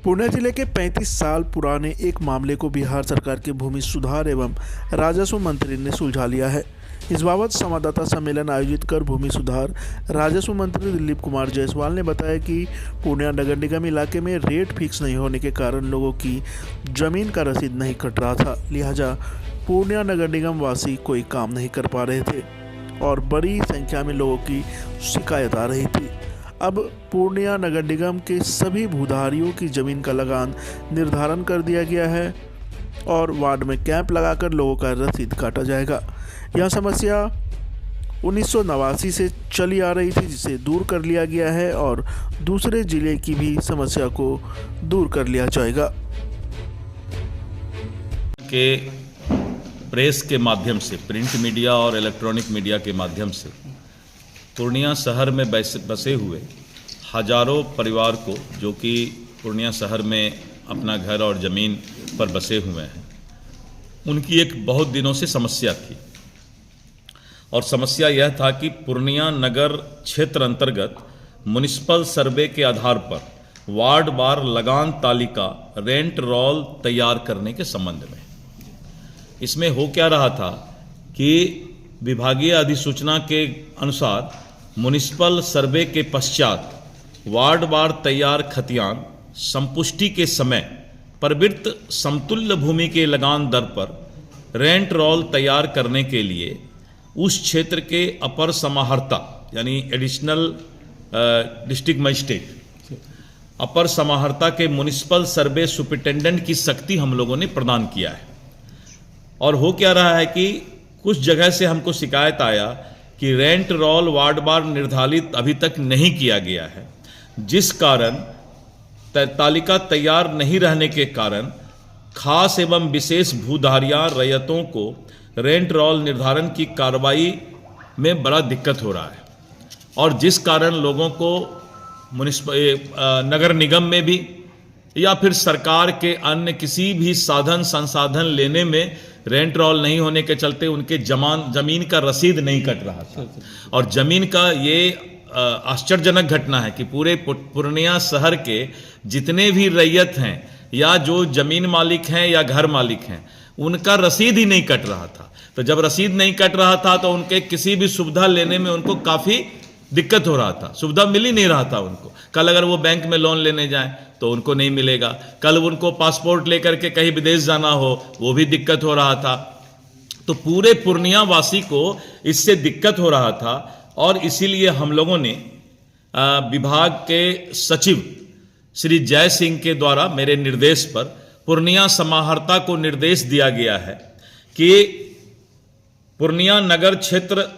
पूर्णिया जिले के 35 साल पुराने एक मामले को बिहार सरकार के भूमि सुधार एवं राजस्व मंत्री ने सुलझा लिया है। इस बाबत संवाददाता सम्मेलन आयोजित कर भूमि सुधार राजस्व मंत्री दिलीप कुमार जायसवाल ने बताया कि पूर्णिया नगर निगम इलाके में रेट फिक्स नहीं होने के कारण लोगों की जमीन का रसीद नहीं कट रहा था, लिहाजा पूर्णिया नगर निगम वासी कोई काम नहीं कर पा रहे थे और बड़ी संख्या में लोगों की शिकायत आ रही थी। अब पूर्णिया नगर निगम के सभी भूधारियों की जमीन का लगान निर्धारण कर दिया गया है और वार्ड में कैंप लगाकर लोगों का रसीद काटा जाएगा। यह समस्या 1989 से चली आ रही थी, जिसे दूर कर लिया गया है और दूसरे जिले की भी समस्या को दूर कर लिया जाएगा। के प्रेस के माध्यम से, प्रिंट मीडिया और इलेक्ट्रॉनिक मीडिया के माध्यम से पूर्णिया शहर में बसे हुए हजारों परिवार को, जो कि पूर्णिया शहर में अपना घर और ज़मीन पर बसे हुए हैं, उनकी एक बहुत दिनों से समस्या थी। और समस्या यह था कि पूर्णिया नगर क्षेत्र अंतर्गत म्युनिसिपल सर्वे के आधार पर वार्ड वार लगान तालिका रेंट रोल तैयार करने के संबंध में। इसमें हो क्या रहा था कि विभागीय अधिसूचना के अनुसार म्युनिसिपल सर्वे के पश्चात वार्ड वार तैयार खतियान संपुष्टि के समय प्रवृत्त समतुल्य भूमि के लगान दर पर रेंट रोल तैयार करने के लिए उस क्षेत्र के अपर समाहर्ता यानी एडिशनल डिस्ट्रिक्ट मजिस्ट्रेट अपर समाहर्ता के म्युनिसिपल सर्वे सुपरिटेंडेंट की शक्ति हम लोगों ने प्रदान किया है। और हो क्या रहा है कि कुछ जगह से हमको शिकायत आया कि रेंट रोल वार्ड बार निर्धारित अभी तक नहीं किया गया है, जिस कारण तालिका तैयार नहीं रहने के कारण खास एवं विशेष भूधारियां रैयतों को रेंट रोल निर्धारण की कार्रवाई में बड़ा दिक्कत हो रहा है और जिस कारण लोगों को नगर निगम में भी या फिर सरकार के अन्य किसी भी साधन संसाधन लेने में रेंट रोल नहीं होने के चलते उनके जमीन का रसीद नहीं कट रहा था। और जमीन का ये आश्चर्यजनक घटना है कि पूरे पूर्णिया शहर के जितने भी रैयत हैं या जो जमीन मालिक हैं या घर मालिक हैं, उनका रसीद ही नहीं कट रहा था। तो जब रसीद नहीं कट रहा था तो उनके किसी भी सुविधा लेने में उनको काफ़ी दिक्कत हो रहा था, सुविधा मिल ही नहीं रहा था उनको। कल अगर वो बैंक में लोन लेने जाएं तो उनको नहीं मिलेगा, कल उनको पासपोर्ट लेकर के कहीं विदेश जाना हो वो भी दिक्कत हो रहा था। तो पूरे पूर्णिया वासी को इससे दिक्कत हो रहा था और इसीलिए हम लोगों ने विभाग के सचिव श्री जय सिंह के द्वारा मेरे निर्देश पर पूर्णिया समाहर्ता को निर्देश दिया गया है कि पूर्णिया नगर क्षेत्र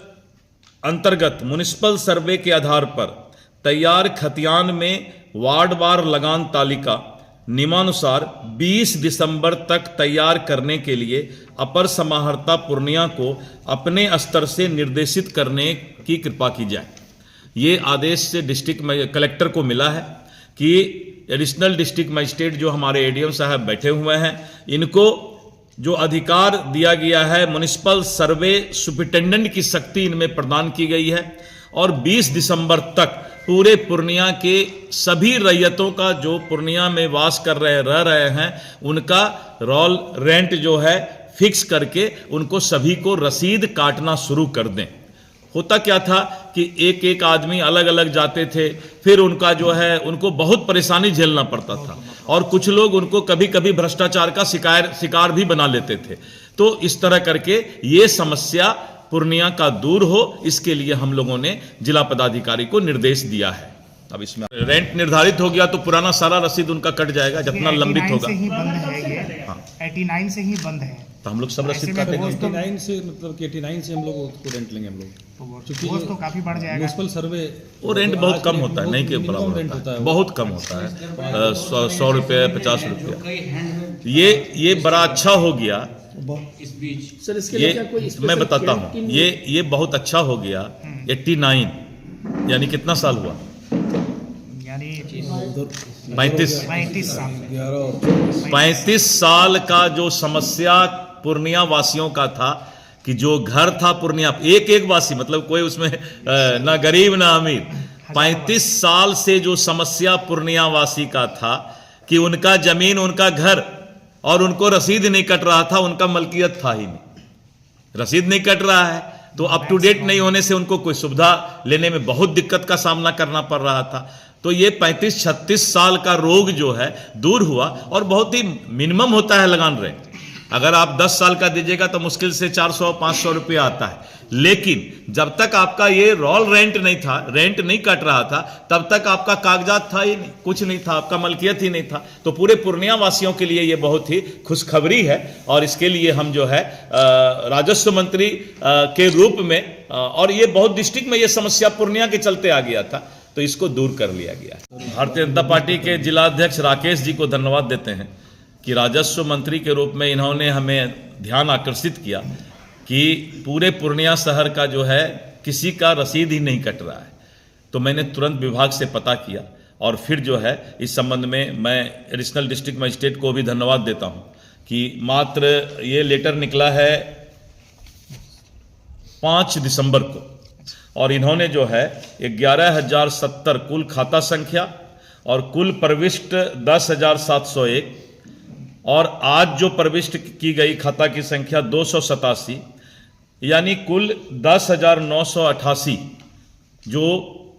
अंतर्गत म्युनिसिपल सर्वे के आधार पर तैयार खतियान में वार्ड वार लगान तालिका नियमानुसार 20 दिसंबर तक तैयार करने के लिए अपर समाहर्ता पूर्णिया को अपने स्तर से निर्देशित करने की कृपा की जाए। ये आदेश से डिस्ट्रिक्ट कलेक्टर को मिला है कि एडिशनल डिस्ट्रिक्ट मजिस्ट्रेट जो हमारे एडीएम साहब बैठे हुए हैं, इनको जो अधिकार दिया गया है म्युनिसिपल सर्वे सुपरिटेंडेंट की शक्ति इनमें प्रदान की गई है और 20 दिसंबर तक पूरे पूर्णिया के सभी रैयतों का जो पूर्णिया में वास कर रह रहे हैं उनका रोल रेंट जो है फिक्स करके उनको सभी को रसीद काटना शुरू कर दें। होता क्या था कि एक एक आदमी अलग अलग जाते थे, फिर उनका जो है उनको बहुत परेशानी झेलना पड़ता था और कुछ लोग उनको कभी कभी भ्रष्टाचार का शिकार भी बना लेते थे। तो इस तरह करके ये समस्या पूर्णिया का दूर हो, इसके लिए हम लोगों ने जिला पदाधिकारी को निर्देश दिया है। अब इसमें रेंट निर्धारित हो गया तो पुराना सारा रसीद उनका कट जाएगा जितना लंबित होगा। से ही बंद है ये, हाँ। 89 से ही बंद है तो हम लोग सब रसीद काटेंगे। 89 से मतलब कि 89 से हम लोग उसको रेंट लेंगे हम लोग, क्योंकि तो काफी बढ़ जाएगा। म्युनिसिपल सर्वे वो रेंट बहुत कम होता है, नहीं के बराबर होता है, बहुत कम होता है, 100 रुपये 50 रुपये। ये बड़ा अच्छा हो गया। इस बीच सर इसके ये लिए क्या कोई मैं बताता हूँ, ये बहुत अच्छा हो गया। 89 यानी कितना साल हुआ? यानी 35 साल का जो समस्या पूर्णिया वासियों का था कि जो घर था पूर्णिया एक एक वासी, मतलब कोई उसमें ना गरीब ना अमीर, 35 साल से जो समस्या पूर्णिया वासी का था कि उनका जमीन, उनका घर, और उनको रसीद नहीं कट रहा था, उनका मलकियत था ही नहीं, रसीद नहीं कट रहा है, तो अप टू डेट नहीं होने से उनको कोई सुविधा लेने में बहुत दिक्कत का सामना करना पड़ रहा था। तो ये 35-36 साल का रोग जो है दूर हुआ, और बहुत ही मिनिमम होता है लगान रेंट। अगर आप 10 साल का दीजिएगा तो मुश्किल से 400-500 रुपया आता है, लेकिन जब तक आपका ये रोल रेंट नहीं था, रेंट नहीं कट रहा था, तब तक आपका कागजात था ही नहीं, कुछ नहीं था, आपका मलकियत ही नहीं था। तो पूरे पूर्णिया वासियों के लिए ये बहुत ही खुशखबरी है, और इसके लिए हम जो है राजस्व मंत्री के रूप में, और ये बहुत डिस्ट्रिक्ट में ये समस्या पूर्णिया के चलते आ गया था, तो इसको दूर कर लिया गया। भारतीय जनता पार्टी के जिलाध्यक्ष राकेश जी को धन्यवाद देते हैं कि राजस्व मंत्री के रूप में इन्होंने हमें ध्यान आकर्षित किया कि पूरे पूर्णिया शहर का जो है किसी का रसीद ही नहीं कट रहा है। तो मैंने तुरंत विभाग से पता किया, और फिर जो है इस संबंध में मैं एडिशनल डिस्ट्रिक्ट मजिस्ट्रेट को भी धन्यवाद देता हूं कि मात्र ये लेटर निकला है 5 दिसंबर को, और इन्होंने जो है 11,070 कुल खाता संख्या और कुल प्रविष्ट 10,701, और आज जो प्रविष्ट की गई खाता की संख्या 287, यानी कुल 10,988 जो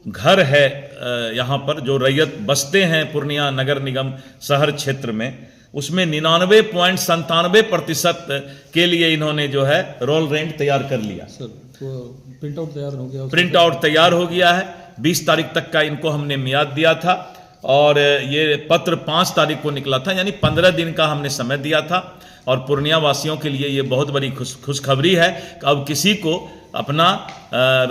घर है यहाँ पर, जो रैयत बसते हैं पूर्णिया नगर निगम शहर क्षेत्र में, उसमें 99.97% के लिए इन्होंने जो है रोल रेंट तैयार कर लिया। सर तो प्रिंट आउट तैयार हो गया, प्रिंट आउट तैयार हो गया है। 20 तारीख तक का इनको हमने मियाद दिया था, और ये पत्र 5 तारीख को निकला था, यानी 15 दिन का हमने समय दिया था। और पूर्णिया वासियों के लिए ये बहुत बड़ी खुशखबरी है कि अब किसी को अपना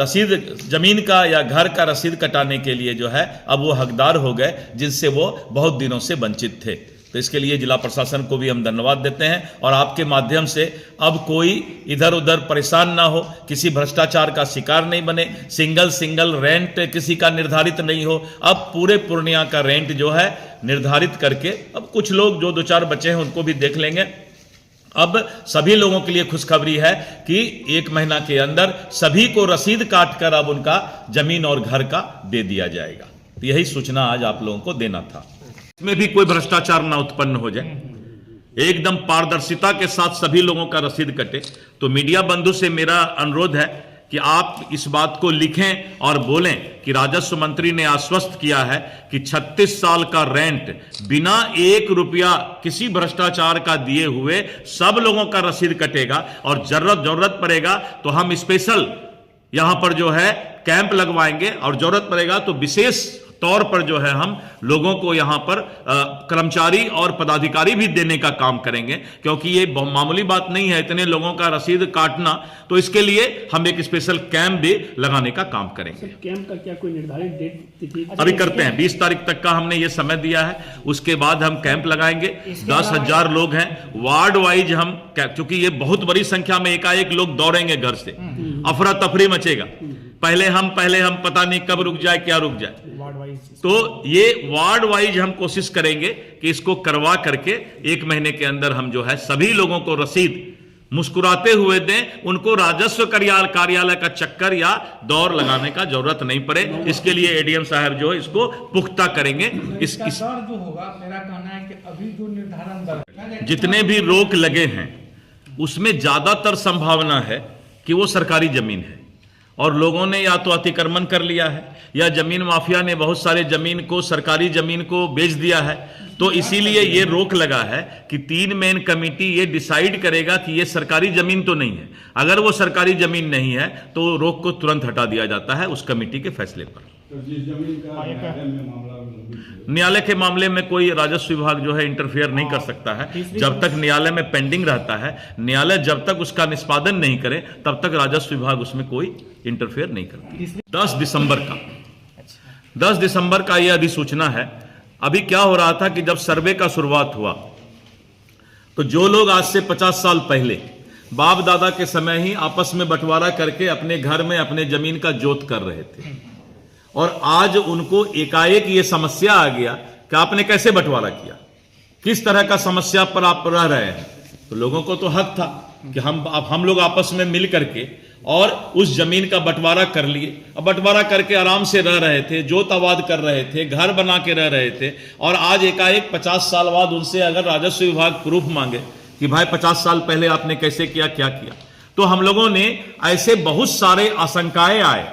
रसीद, जमीन का या घर का रसीद कटाने के लिए जो है अब वो हकदार हो गए, जिनसे वो बहुत दिनों से वंचित थे। तो इसके लिए जिला प्रशासन को भी हम धन्यवाद देते हैं, और आपके माध्यम से अब कोई इधर उधर परेशान ना हो, किसी भ्रष्टाचार का शिकार नहीं बने, सिंगल रेंट किसी का निर्धारित नहीं हो। अब पूरे पूर्णिया का रेंट जो है निर्धारित करके, अब कुछ लोग जो 2-4 बचे हैं उनको भी देख लेंगे। अब सभी लोगों के लिए खुशखबरी है कि 1 महीना के अंदर सभी को रसीद काट कर अब उनका जमीन और घर का दे दिया जाएगा। तो यही सूचना आज आप लोगों को देना था, इसमें भी कोई भ्रष्टाचार ना उत्पन्न हो जाए, एकदम पारदर्शिता के साथ सभी लोगों का रसीद कटे। तो मीडिया बंधु से मेरा अनुरोध है कि आप इस बात को लिखें और बोलें कि राजस्व मंत्री ने आश्वस्त किया है कि 36 साल का रेंट बिना 1 रुपया किसी भ्रष्टाचार का दिए हुए सब लोगों का रसीद कटेगा, और जरूरत पड़ेगा तो हम स्पेशल यहां पर जो है कैंप लगवाएंगे, और जरूरत पड़ेगा तो विशेष तौर पर जो है हम लोगों को यहां पर कर्मचारी और पदाधिकारी भी देने का काम करेंगे, क्योंकि ये मामूली बात नहीं है इतने लोगों का रसीद काटना। तो इसके लिए हम एक स्पेशल कैंप भी लगाने का काम करेंगे। कैंप का क्या कोई निर्धारित डेट तिथि अभी करते हैं, 20 तारीख तक का हमने ये समय दिया है, उसके बाद हम कैंप लगाएंगे। 10,000 लोग हैं, वार्ड वाइज हम, क्योंकि ये बहुत बड़ी संख्या में एकाएक लोग दौड़ेंगे घर से, अफरा तफरी मचेगा, पहले हम पता नहीं कब रुक जाए, क्या रुक जाए। तो ये वार्ड वाइज हम कोशिश करेंगे कि इसको करवा करके 1 महीने के अंदर हम जो है सभी लोगों को रसीद मुस्कुराते हुए दें, उनको राजस्व कार्यालय का चक्कर या दौर लगाने का जरूरत नहीं पड़े। इसके लिए एडीएम साहब जो है इसको पुख्ता करेंगे। इस दर जो होगा, मेरा कहना है कि अभी जो निर्धारण दर, जितने भी रोक लगे हैं उसमें ज्यादातर संभावना है कि वो सरकारी जमीन है, और लोगों ने या तो अतिक्रमण कर लिया है या जमीन माफिया ने बहुत सारे जमीन को, सरकारी जमीन को बेच दिया है। तो इसीलिए ये रोक लगा है कि 3 मेन कमेटी ये डिसाइड करेगा कि ये सरकारी जमीन तो नहीं है। अगर वो सरकारी जमीन नहीं है तो रोक को तुरंत हटा दिया जाता है उस कमेटी के फैसले पर। न्यायालय के मामले में कोई राजस्व विभाग जो है इंटरफेयर नहीं कर सकता है, जब तक न्यायालय में पेंडिंग रहता है। न्यायालय जब तक उसका निष्पादन नहीं करे तब तक राजस्व विभाग उसमें कोई इंटरफेयर नहीं करता। 10 दिसंबर का यह अधिसूचना है। अभी क्या हो रहा था कि जब सर्वे का शुरुआत हुआ तो जो लोग आज से 50 साल पहले बाप दादा के समय ही आपस में बंटवारा करके अपने घर में अपने जमीन का जोत कर रहे थे, और आज उनको एकाएक ये समस्या आ गया कि आपने कैसे बंटवारा किया, किस तरह का समस्या पर आप रह रहे हैं। तो लोगों को तो हक था कि हम लोग आपस में मिल करके और उस जमीन का बंटवारा कर लिए। अब बंटवारा करके आराम से रह रहे थे, जोत आबाद कर रहे थे, घर बना के रह रहे थे, और आज एकाएक 50 साल बाद उनसे अगर राजस्व विभाग प्रूफ मांगे कि भाई 50 साल पहले आपने कैसे किया, क्या किया, तो हम लोगों ने ऐसे बहुत सारे आशंकाएं आए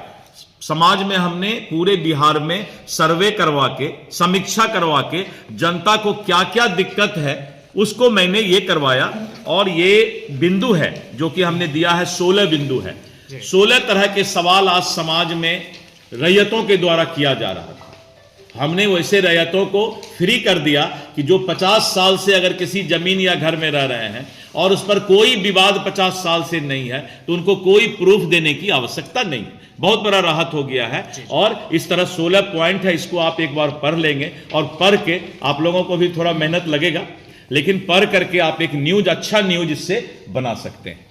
समाज में। हमने पूरे बिहार में सर्वे करवा के, समीक्षा करवा के जनता को क्या क्या दिक्कत है उसको मैंने ये करवाया, और ये बिंदु है जो कि हमने दिया है, 16 बिंदु है। 16 तरह के सवाल आज समाज में रैयतों के द्वारा किया जा रहा था। हमने वैसे रैयतों को फ्री कर दिया कि जो 50 साल से अगर किसी जमीन या घर में रह रहे हैं और उस पर कोई विवाद 50 साल से नहीं है, तो उनको कोई प्रूफ देने की आवश्यकता नहीं। बहुत बड़ा राहत हो गया है। और इस तरह 16 पॉइंट है, इसको आप एक बार पढ़ लेंगे, और पढ़ के आप लोगों को भी थोड़ा मेहनत लगेगा, लेकिन पढ़ करके आप एक न्यूज, अच्छा न्यूज इससे बना सकते हैं।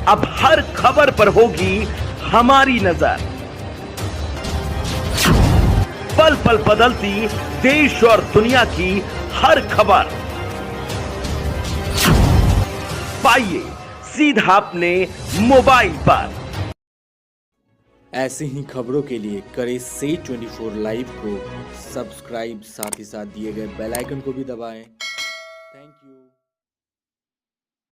अब हर खबर पर होगी हमारी नजर, पल पल बदलती देश और दुनिया की हर खबर पाइए सीधा अपने मोबाइल पर। ऐसे ही खबरों के लिए करें से 24 लाइव को सब्सक्राइब, साथ ही साथ दिए गए बेल आइकन को भी दबाएं। Thank you.